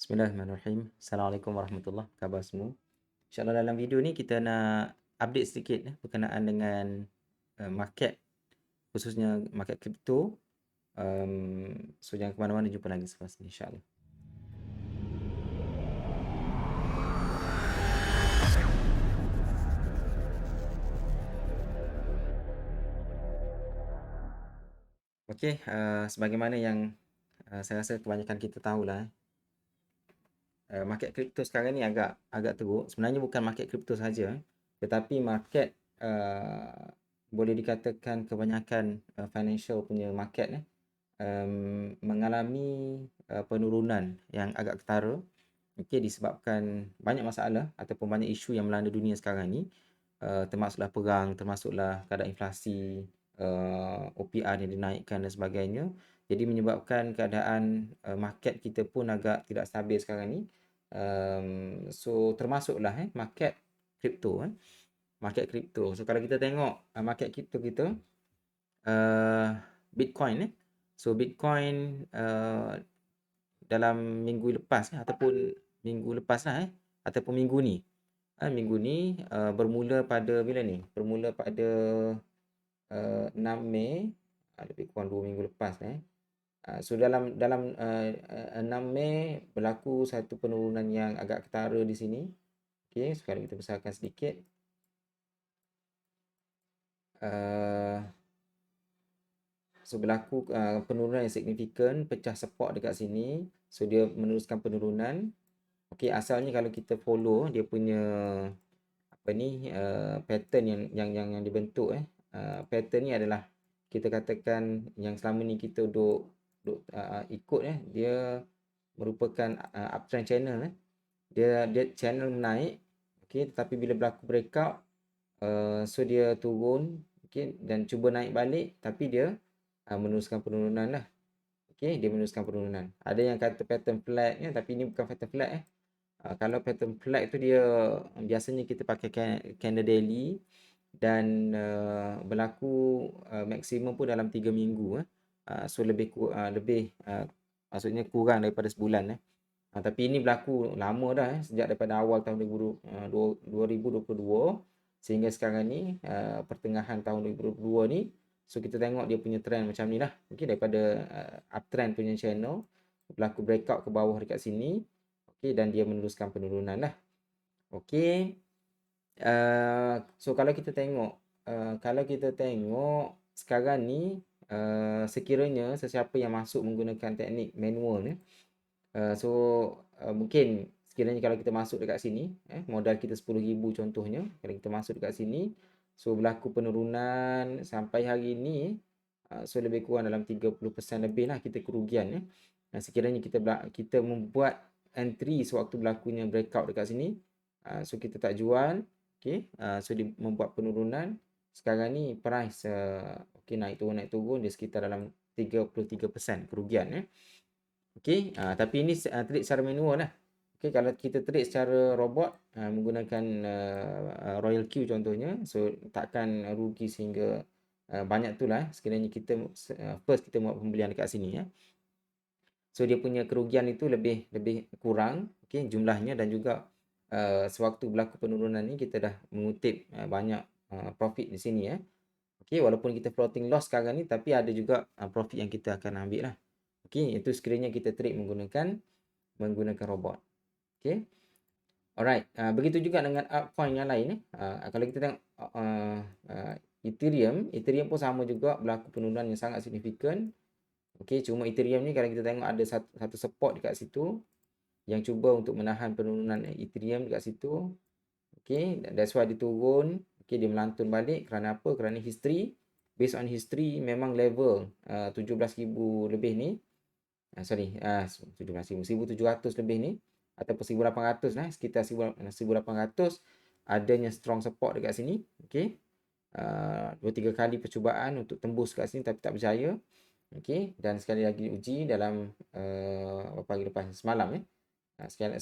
Bismillahirrahmanirrahim. Assalamualaikum warahmatullahi wabarakatuh. Khabar semua. InsyaAllah dalam video ni kita nak update sedikit berkenaan dengan market, khususnya market kripto. So jangan ke mana-mana, jumpa lagi selepas ni insyaAllah. Okey, sebagaimana yang saya rasa kebanyakan kita tahulah, market kripto sekarang ni agak teruk. Sebenarnya bukan market kripto saja, tetapi market boleh dikatakan kebanyakan financial punya market mengalami penurunan yang agak ketara, disebabkan banyak masalah ataupun banyak isu yang melanda dunia sekarang ni, termasuklah perang, termasuklah keadaan inflasi, OPR yang dinaikkan dan sebagainya. Jadi menyebabkan keadaan market kita pun agak tidak stabil sekarang ni. So termasuklah market kripto. So kalau kita tengok market kripto kita, Bitcoin. So Bitcoin dalam minggu lepas ataupun minggu lepas lah ataupun minggu ni. Minggu ni bermula pada bila ni? Bermula pada 6 Mei, lebih kurang 2 minggu lepas. So dalam 6 Mei berlaku satu penurunan yang agak ketara di sini. Okey, sekarang kita besarkan sedikit. So berlaku penurunan yang signifikan, pecah support dekat sini. So dia meneruskan penurunan. Okey, asalnya kalau kita follow dia punya pattern yang dibentuk pattern ni adalah kita katakan yang selama ni kita duk ikut dia merupakan uptrend channel. Dia channel menaik, okey, tetapi bila berlaku breakout, so dia turun, okey, dan cuba naik balik tapi dia meneruskan penurunan lah. Okey, dia meneruskan penurunan. Ada yang kata pattern flat tapi ini bukan pattern flat. Kalau pattern flat tu dia biasanya kita pakai candle daily dan berlaku maksimum pun dalam 3 minggu. So lebih maksudnya kurang daripada sebulan. Tapi ini berlaku lama dah sejak daripada awal tahun 2022 sehingga sekarang ni pertengahan tahun 2022 ni. So kita tengok dia punya trend macam ni lah. Okey, daripada uptrend punya channel berlaku breakout ke bawah dekat sini. Okey, dan dia meneruskan penurunan lah. Okey. So kalau kita tengok sekarang ni, sekiranya sesiapa yang masuk menggunakan teknik manual mungkin sekiranya kalau kita masuk dekat sini, modal kita 10,000 contohnya, kalau kita masuk dekat sini, so berlaku penurunan sampai hari ni, so lebih kurang dalam 30% lebih lah kita kerugian. Sekiranya kita membuat entry sewaktu berlakunya breakout dekat sini, so kita tak jual, okey, so dia membuat penurunan. Sekarang ni price okey, naik turun dia sekitar dalam 33% kerugian. Okey, tapi ini trade secara manual lah. Okey, kalau kita trade secara robot menggunakan Royal Q contohnya, so takkan rugi sehingga banyak tu lah sekiranya kita first kita buat pembelian dekat sini. So dia punya kerugian itu lebih kurang, okey, jumlahnya, dan juga sewaktu berlaku penurunan ni kita dah mengutip banyak profit di sini. Okey, walaupun kita floating loss sekarang ni tapi ada juga profit yang kita akan ambil lah. Okey, itu sekiranya kita trade menggunakan robot. Okey. Alright, begitu juga dengan altcoin yang lain. Kalau kita tengok Ethereum pun sama juga berlaku penurunan yang sangat signifikan. Okey, cuma Ethereum ni kalau kita tengok ada satu support dekat situ yang cuba untuk menahan penurunan Ethereum dekat situ. Okey, that's why dia turun. Okey, dia melantun balik kerana apa? Kerana history, based on history memang level 17,000 lebih ni. 17,000, 1,700 lebih ni ataupun 1,800 lah, sekitar 1,800 adanya strong support dekat sini. Okey. 2-3 kali percubaan untuk tembus kat sini tapi tak berjaya. Okey, dan sekali lagi uji dalam beberapa hari lepas, semalam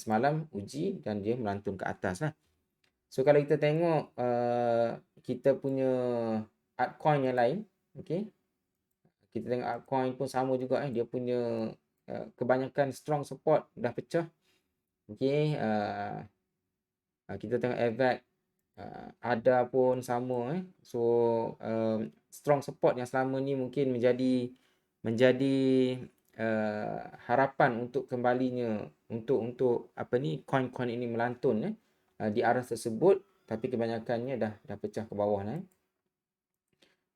semalam uji dan dia melantun ke atas lah. So kalau kita tengok kita punya altcoin yang lain, okey, kita tengok altcoin pun sama juga dia punya kebanyakan strong support dah pecah. Okey, kita tengok AVAX, ada pun sama So, strong support yang selama ni mungkin menjadi harapan untuk kembalinya untuk apa ni, coin-coin ini melantun di arah tersebut, tapi kebanyakannya dah pecah ke bawah lah.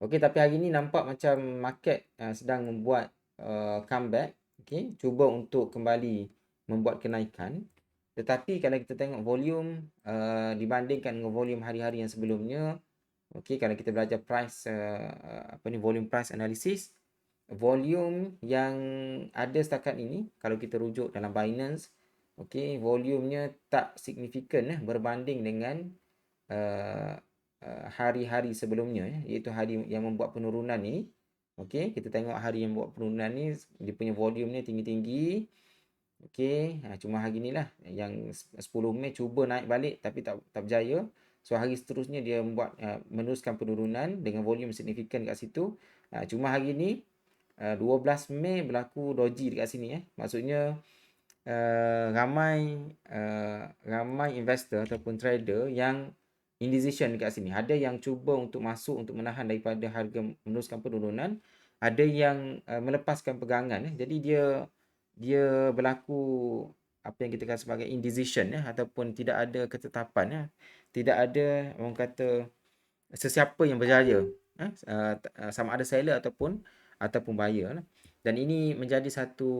Okey, tapi hari ni nampak macam market sedang membuat comeback. Okey, cuba untuk kembali membuat kenaikan. Tetapi kalau kita tengok volume dibandingkan dengan volume hari-hari yang sebelumnya, okey, kalau kita belajar price volume price analysis, volume yang ada setakat ini kalau kita rujuk dalam Binance, okey, volumenya tak signifikan berbanding dengan uh, hari-hari sebelumnya, iaitu hari yang membuat penurunan ni. Okey, kita tengok hari yang buat penurunan ni, dia punya volume ni tinggi-tinggi. Okey, cuma hari ni lah yang 10 Mei cuba naik balik tapi tak berjaya. So hari seterusnya dia meneruskan penurunan dengan volume signifikan kat situ. Cuma hari ni 12 Mei berlaku doji dekat sini Maksudnya ramai investor ataupun trader yang indecision dekat sini. Ada yang cuba untuk masuk untuk menahan daripada harga meneruskan penurunan, ada yang melepaskan pegangan Jadi dia berlaku apa yang kita kata sebagai indecision ataupun tidak ada ketetapan Tidak ada orang kata sesiapa yang berjaya sama ada seller ataupun buyer Dan ini menjadi satu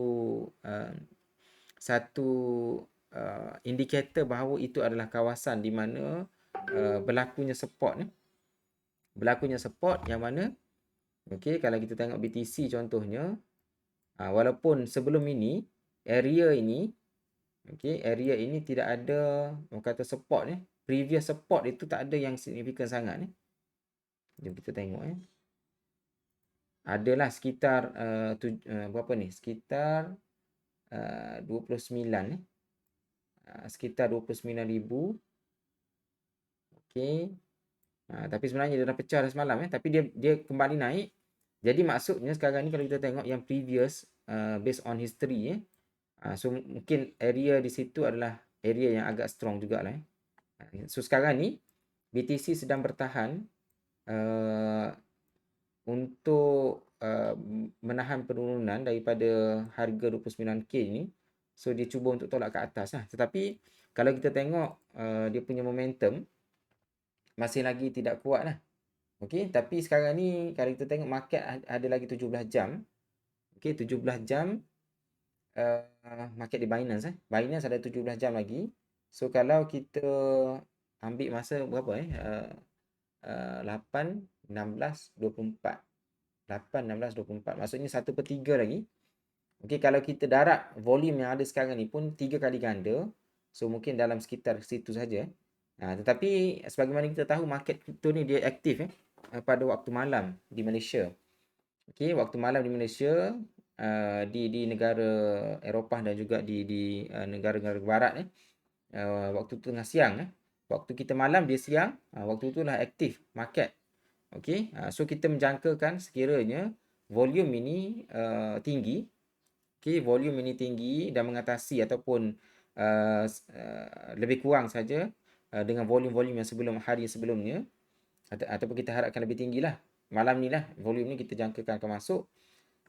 indikator bahawa itu adalah kawasan di mana berlakunya support yang mana kalau kita tengok BTC contohnya, walaupun sebelum ini area ini tidak ada orang kata support previous support itu tak ada yang signifikan sangat jom kita tengok adalah sekitar berapa ni, sekitar 29 sekitar 29,000. Okey. Tapi sebenarnya dia dah pecah dah semalam tapi dia kembali naik. Jadi maksudnya sekarang ni kalau kita tengok yang previous based on history so mungkin area di situ adalah area yang agak strong jugalah So sekarang ni BTC sedang bertahan untuk menahan penurunan daripada harga 29K ni. So dia cuba untuk tolak ke atas Tetapi kalau kita tengok dia punya momentum masih lagi tidak kuat Okey, tapi sekarang ni kalau kita tengok market ada lagi 17 jam. Okey, 17 jam market di Binance Binance ada 17 jam lagi. So kalau kita ambil masa berapa 8, 16, 24. 8, 16, 24. Maksudnya 1/3 lagi. Okey, kalau kita darab volume yang ada sekarang ni pun 3 kali ganda. So mungkin dalam sekitar situ saja. Tetapi sebagaimana kita tahu market crypto ni dia aktif pada waktu malam di Malaysia. Okey, waktu malam di Malaysia, di negara Eropah dan juga di negara-negara barat waktu tu tengah siang waktu kita malam dia siang, waktu itulah aktif market. Okey, so kita menjangkakan sekiranya volume ini tinggi. Okey, volume ini tinggi dan mengatasi ataupun lebih kurang saja dengan volume-volume yang hari sebelumnya ataupun kita harapkan lebih tinggilah. Malam ni lah volume ni kita jangkakan akan masuk.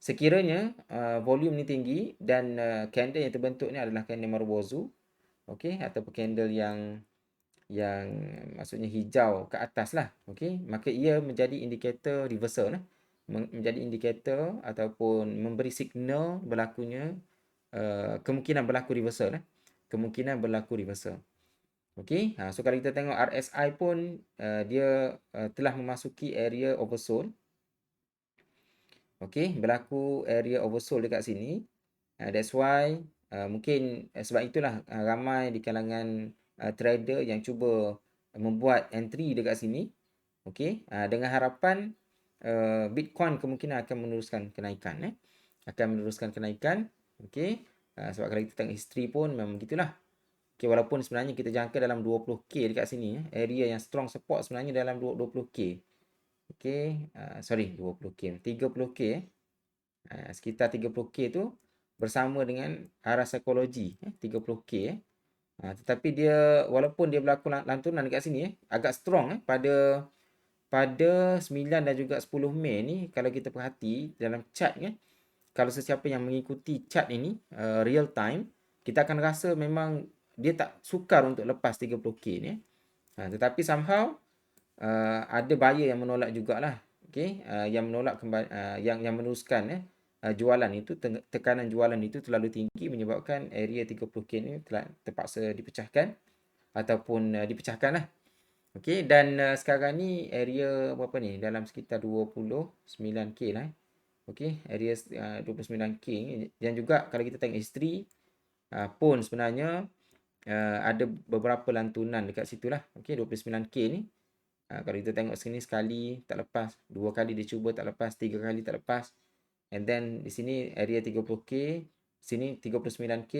Sekiranya volume ni tinggi dan candle yang terbentuk ni adalah candle Marubozu, okey, ataupun candle yang maksudnya hijau ke atas lah, okey, maka ia menjadi indikator reversal menjadi indikator ataupun memberi signal berlakunya kemungkinan berlaku reversal kemungkinan berlaku reversal. Okey, so kalau kita tengok RSI pun dia telah memasuki area oversold. Okey, berlaku area oversold dekat sini. That's why mungkin sebab itulah ramai di kalangan trader yang cuba membuat entry dekat sini. Okey, dengan harapan Bitcoin kemungkinan akan meneruskan kenaikan akan meneruskan kenaikan. Okey, sebab kalau kita tengok history pun memang begitulah. Okay, walaupun sebenarnya kita jangka dalam 20K dekat sini area yang strong support sebenarnya dalam 20K. Okey, sorry 20K, 30K sekitar 30K tu bersama dengan arah psikologi 30K Tetapi dia walaupun dia berlaku lantunan dekat sini agak strong pada 9 dan juga 10 Mei ni, kalau kita perhati dalam chart kalau sesiapa yang mengikuti chart ini real time, kita akan rasa memang dia tak sukar untuk lepas 30K ni. Tetapi somehow ada buyer yang menolak jugalah. Okey, yang menolak kembali, yang meneruskan jualan itu, tekanan jualan itu terlalu tinggi menyebabkan area 30K ni telah terpaksa dipecahkan ataupun dipecahkanlah. Okey, dan sekarang ni area berapa ni? Dalam sekitar 29K lah. Okey, area 29K ni. Dan juga kalau kita tengok history pun sebenarnya ada beberapa lantunan dekat situ lah. Okey, 29K ni. Kalau kita tengok sini sekali tak lepas, dua kali dia cuba tak lepas, tiga kali tak lepas. And then di sini area 30K, sini 39K.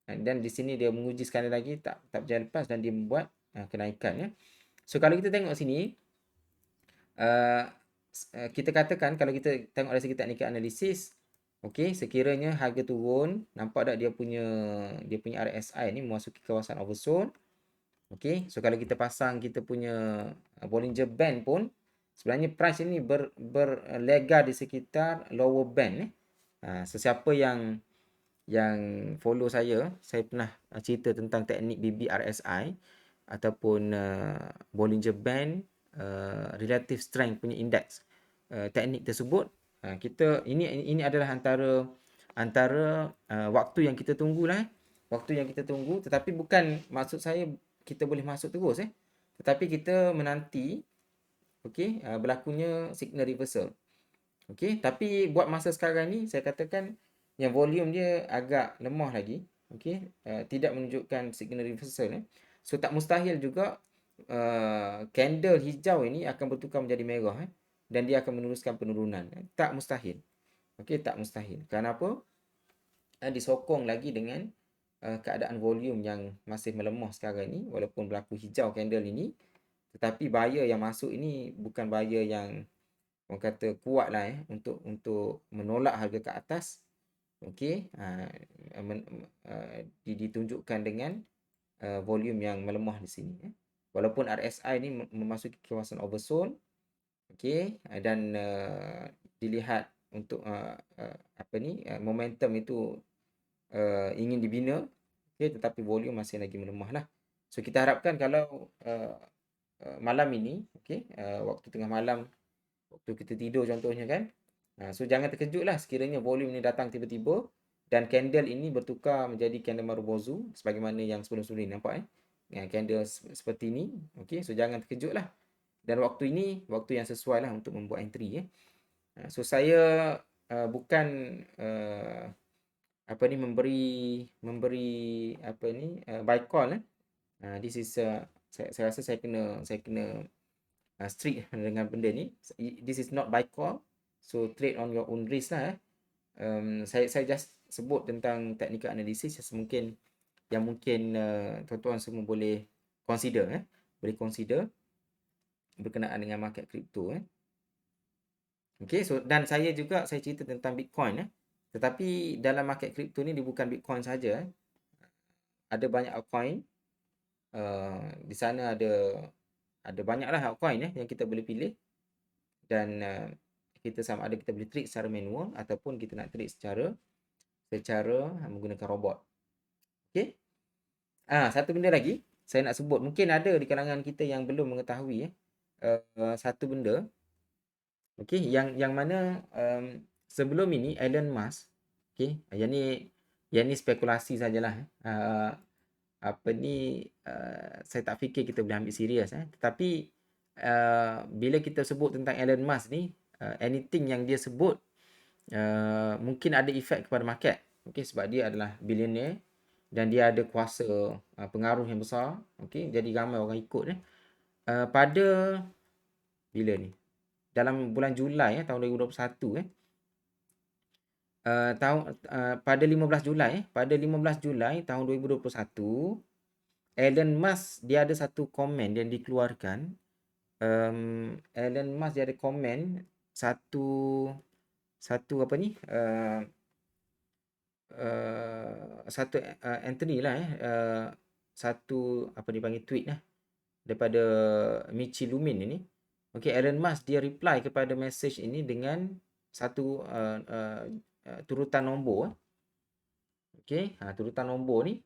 And then di sini dia menguji sekali lagi tak berjaya lepas dan dia membuat kenaikan. So kalau kita tengok sini, kita katakan kalau kita tengok dari segi teknikal analisis, okey, sekiranya harga turun, nampak tak dia punya RSI ni memasuki kawasan oversold. Okey, so kalau kita pasang kita punya Bollinger Band pun, sebenarnya price ini berlega di sekitar lower band. Sesiapa yang follow saya pernah cerita tentang teknik BBRSI ataupun Bollinger Band relative strength punya index. Teknik tersebut kita ini adalah antara waktu yang kita tunggulah. Waktu yang kita tunggu, tetapi bukan maksud saya kita boleh masuk terus tetapi kita menanti okey berlakunya signal reversal. Okey, tapi buat masa sekarang ni saya katakan yang volume dia agak lemah lagi. Okey, tidak menunjukkan signal reversal. So tak mustahil juga candle hijau ini akan bertukar menjadi merah dan dia akan meneruskan penurunan. Tak mustahil. Okey, tak mustahil. Kenapa? Disokong lagi dengan keadaan volume yang masih melemah sekarang ni, walaupun berlaku hijau candle ini, tetapi buyer yang masuk ini bukan buyer yang orang kata kuat lah untuk menolak harga ke atas. Okey, ditunjukkan dengan volume yang melemah di sini. Walaupun RSI ni memasuki kawasan oversold, okey, dan dilihat untuk momentum itu ingin dibina, okay, tetapi volume masih lagi melemah lah. So kita harapkan kalau malam ini, okay, waktu tengah malam, waktu kita tidur contohnya kan, so jangan terkejut lah sekiranya volume ni datang tiba-tiba dan candle ini bertukar menjadi candle Marubozu sebagaimana yang sebelum-sebelum ni nampak candle seperti ini. Okay, so jangan terkejut lah. Dan waktu ini waktu yang sesuai lah untuk membuat entry. So saya bukan memberi buy call. This is saya rasa saya kena strict dengan benda ni. This is not buy call, so trade on your own risk lah. Saya just sebut tentang technical analysis yang mungkin tuan-tuan semua boleh consider berkenaan dengan market crypto. Okay, so dan saya cerita tentang Bitcoin. Tetapi dalam market crypto ni dia bukan Bitcoin saja. Ada banyak altcoin. Di sana ada banyaklah altcoin yang kita boleh pilih. Dan kita sama ada kita boleh trade secara manual ataupun kita nak trade secara menggunakan robot. Okay. Satu benda lagi saya nak sebut. Mungkin ada di kalangan kita yang belum mengetahui satu benda. Okay, yang mana sebelum ini Elon Musk, okay, yang ni spekulasi sajalah. Saya tak fikir kita boleh ambil serius. Tetapi bila kita sebut tentang Elon Musk ni, anything yang dia sebut mungkin ada efek kepada market. Okay, sebab dia adalah billionaire dan dia ada kuasa pengaruh yang besar. Okay, jadi ramai orang ikut. Pada bila ni? Dalam bulan Julai tahun 2021 pada 15 Julai tahun 2021 Elon Musk dia ada satu komen yang dikeluarkan. Elon Musk dia ada komen satu entry lah satu apa dipanggil tweet lah daripada Michi Lumin ini. Okey, Elon Musk dia reply kepada message ini dengan satu turutan nombor. Okey, turutan nombor ni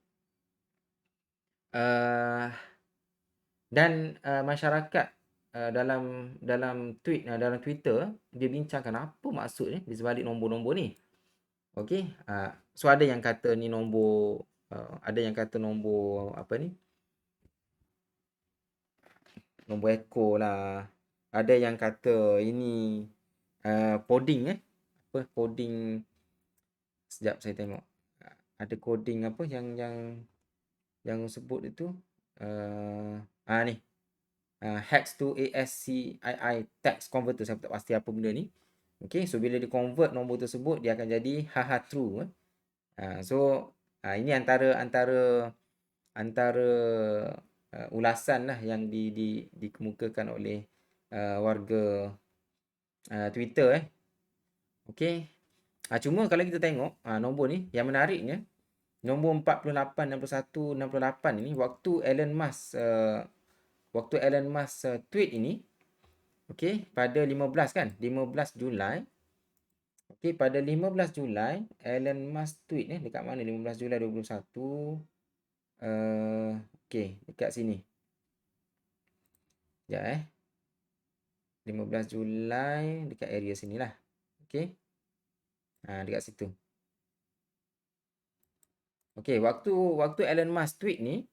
dan masyarakat dalam tweet dalam Twitter dia bincangkan apa maksud di sebalik nombor-nombor ni. Okey, so ada yang kata ni nombor ada yang kata nombor apa ni? Nombor ekor lah. Ada yang kata ini coding apa coding, sekejap saya tengok. Ada coding apa yang sebut itu ni hex to ASCII text converter. Saya tak pasti apa benda ni. Okey, so bila dia convert nombor tersebut dia akan jadi haha true. So ini antara ulasan lah yang dikemukakan oleh warga Twitter. Okey. Cuma kalau kita tengok nombor ni yang menariknya nombor 48, 61, 68 ini waktu Elon Musk tweet ini, okey, pada 15 kan, 15 Julai. Okey, pada 15 Julai Elon Musk tweet dekat mana 15 Julai 2021. Okey, dekat sini. Sekejap 15 Julai dekat area sinilah. Okey. Dekat situ. Okey, waktu Elon Musk tweet ni,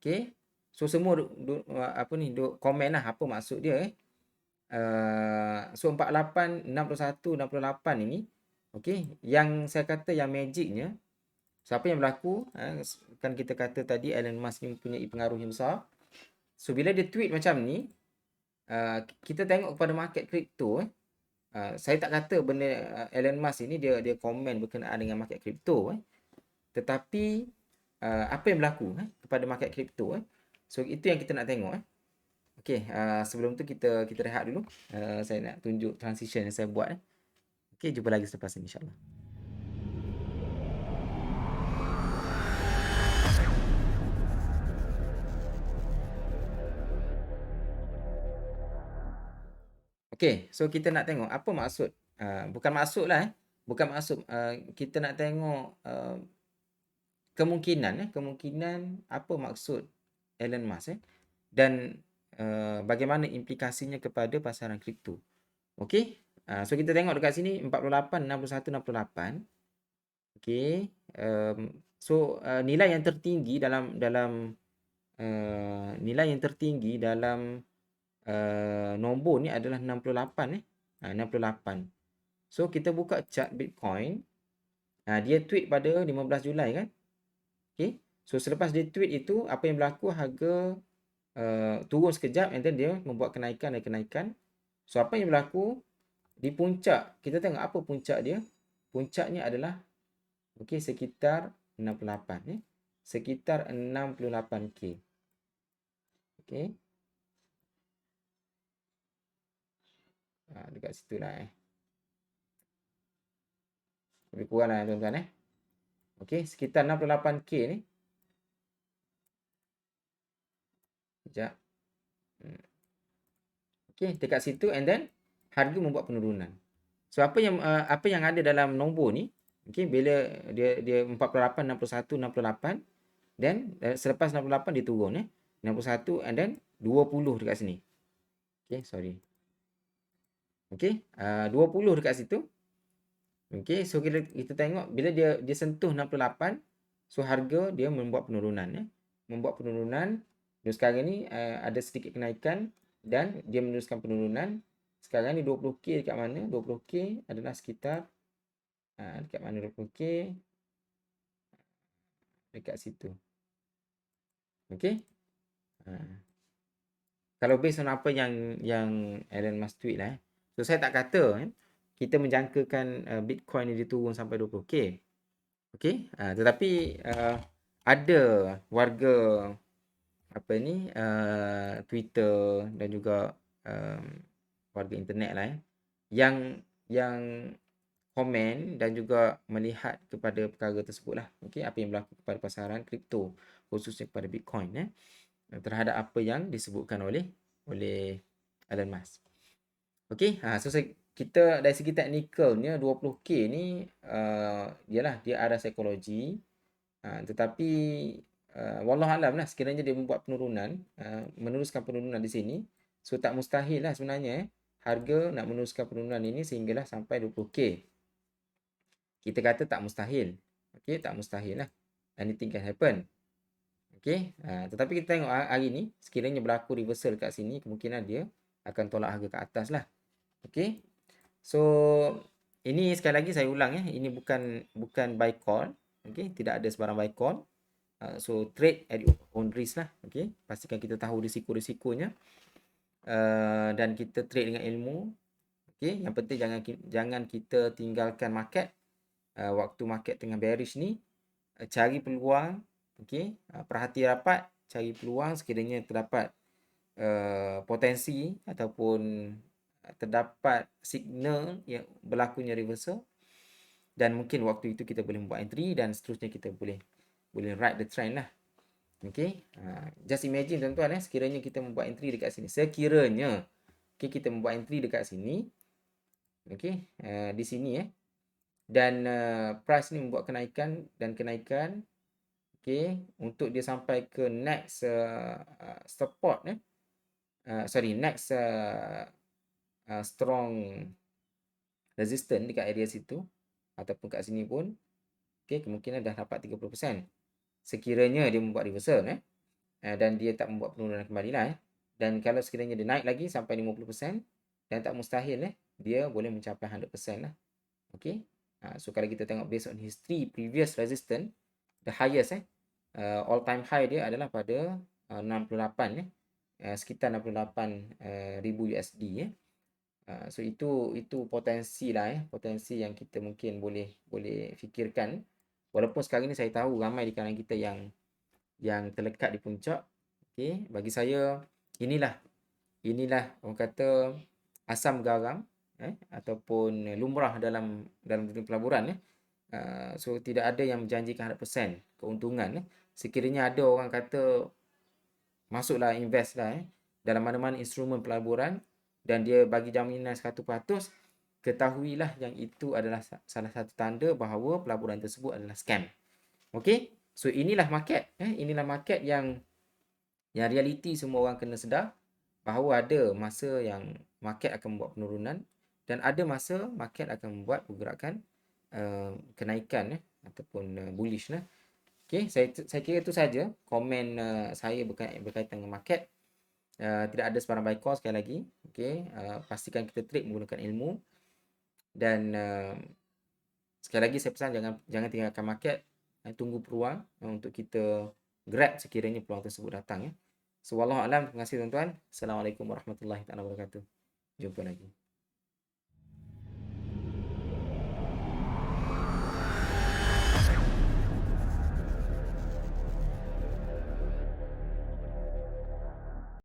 okey. So semua duk komen lah apa maksud dia so 48, 61, 68 ini, okey, yang saya kata yang magicnya, siapa yang berlaku kan kita kata tadi Elon Musk ni mempunyai pengaruh yang besar. So bila dia tweet macam ni, kita tengok kepada market kripto saya tak kata benda Elon Musk ini dia komen berkenaan dengan market kripto tetapi apa yang berlaku kepada market kripto so itu yang kita nak tengok okey, sebelum tu kita rehat dulu. Saya nak tunjuk transition yang saya buat okey, jumpa lagi selepas ini insya-Allah. Okey, so kita nak tengok apa maksud bukan maksud kita nak tengok kemungkinan apa maksud Elon Musk dan bagaimana implikasinya kepada pasaran kripto. Okey, so kita tengok dekat sini 48, 61, 68. Okey, so nilai yang tertinggi dalam nombor ni adalah 68 68. So kita buka chart Bitcoin. Dia tweet pada 15 Julai kan. Okay. So selepas dia tweet itu, apa yang berlaku, harga turun sekejap and then dia membuat kenaikan. So apa yang berlaku di puncak, kita tengok apa puncak dia. Puncaknya adalah sekitar 68 sekitar 68k. Okey. Dekat situ lah lebih kurang lah tuan-tuan Okey, sekitar 68k ni. Sekejap. Okey, dekat situ and then harga membuat penurunan. So apa yang ada dalam nombor ni, okey, bila dia 48, 61, 68 then selepas 68 dia turun 61 and then 20 dekat sini. Okey, sorry. Okey, 20 dekat situ. Okey, so kita tengok bila dia sentuh 68, so harga dia membuat penurunan membuat penurunan. Dan sekarang ni ada sedikit kenaikan dan dia meneruskan penurunan. Sekarang ni 20k dekat mana? 20k adalah sekitar dekat mana 20k? Dekat situ. Okey. Kalau based on apa yang Elon Musk tweet so saya tak kata kita menjangkakan Bitcoin ni dia turun sampai 20k. Okey, tetapi ada warga apa ni Twitter dan juga warga internet lah yang komen dan juga melihat kepada perkara tersebut lah. Okey, apa yang berlaku kepada pasaran kripto, khususnya kepada Bitcoin terhadap apa yang disebutkan oleh Elon Musk. Okey, so kita dari segi teknikalnya 20K ni ialah dia arah psikologi, tetapi wallahualam lah, sekiranya dia membuat penurunan, meneruskan penurunan di sini, so tak mustahil lah sebenarnya harga nak meneruskan penurunan ini sehinggalah sampai 20K. Kita kata tak mustahil. Okey, tak mustahil lah. Anything can happen. Okey, tetapi kita tengok hari ni, sekiranya berlaku reversal kat sini, kemungkinan dia akan tolak harga ke atas lah. Okey. So ini sekali lagi saya ulang ini bukan buy call. Okey, tidak ada sebarang buy call. So trade at your own risk lah. Okey, pastikan kita tahu risiko-risikonya. Dan kita trade dengan ilmu. Okey, yang penting jangan kita tinggalkan market waktu market tengah bearish ni. Cari peluang. Okey, perhati rapat, cari peluang sekiranya terdapat potensi ataupun terdapat signal yang berlakunya reversal, dan mungkin waktu itu kita boleh membuat entry dan seterusnya kita boleh ride the trend lah. Okey, just imagine tuan-tuan sekiranya kita membuat entry dekat sini, sekiranya kita membuat entry dekat sini, okey, di sini dan price ni membuat kenaikan dan kenaikan, okey, untuk dia sampai ke next support next strong resistance dekat area situ ataupun kat sini pun, okey, kemungkinan dah dapat 30%. Sekiranya dia membuat reversal dan dia tak membuat penurunan kembali lah dan kalau sekiranya dia naik lagi sampai 50%, dan tak mustahil dia boleh mencapai 100% lah. Okey. So kalau kita tengok based on history previous resistance, the highest all time high dia adalah pada 68 sekitar 68,000 USD so itu potensi lah potensi yang kita mungkin boleh fikirkan, walaupun sekarang ni saya tahu ramai di kalangan kita yang terlekat di puncak. Okey, bagi saya inilah orang kata asam garam ataupun lumrah dalam dunia pelaburan so tidak ada yang menjanjikan 100% keuntungan sekiranya ada orang kata masuklah investlah dalam mana-mana instrumen pelaburan dan dia bagi jaminan 100%, ketahuilah yang itu adalah salah satu tanda bahawa pelaburan tersebut adalah scam. Okey, so inilah market inilah market yang realiti semua orang kena sedar bahawa ada masa yang market akan membuat penurunan dan ada masa market akan membuat pergerakan kenaikan ataupun bullish lah. Okey, saya kira itu saja komen saya berkaitan dengan market. Tidak ada sebarang buy call sekali lagi. Okey, pastikan kita trade menggunakan ilmu dan sekali lagi saya pesan jangan tinggalkan market. Tunggu peluang untuk kita grab sekiranya peluang tersebut datang So wallahu alam. Terima kasih tuan-tuan. Assalamualaikum warahmatullahi wabarakatuh. Jumpa lagi.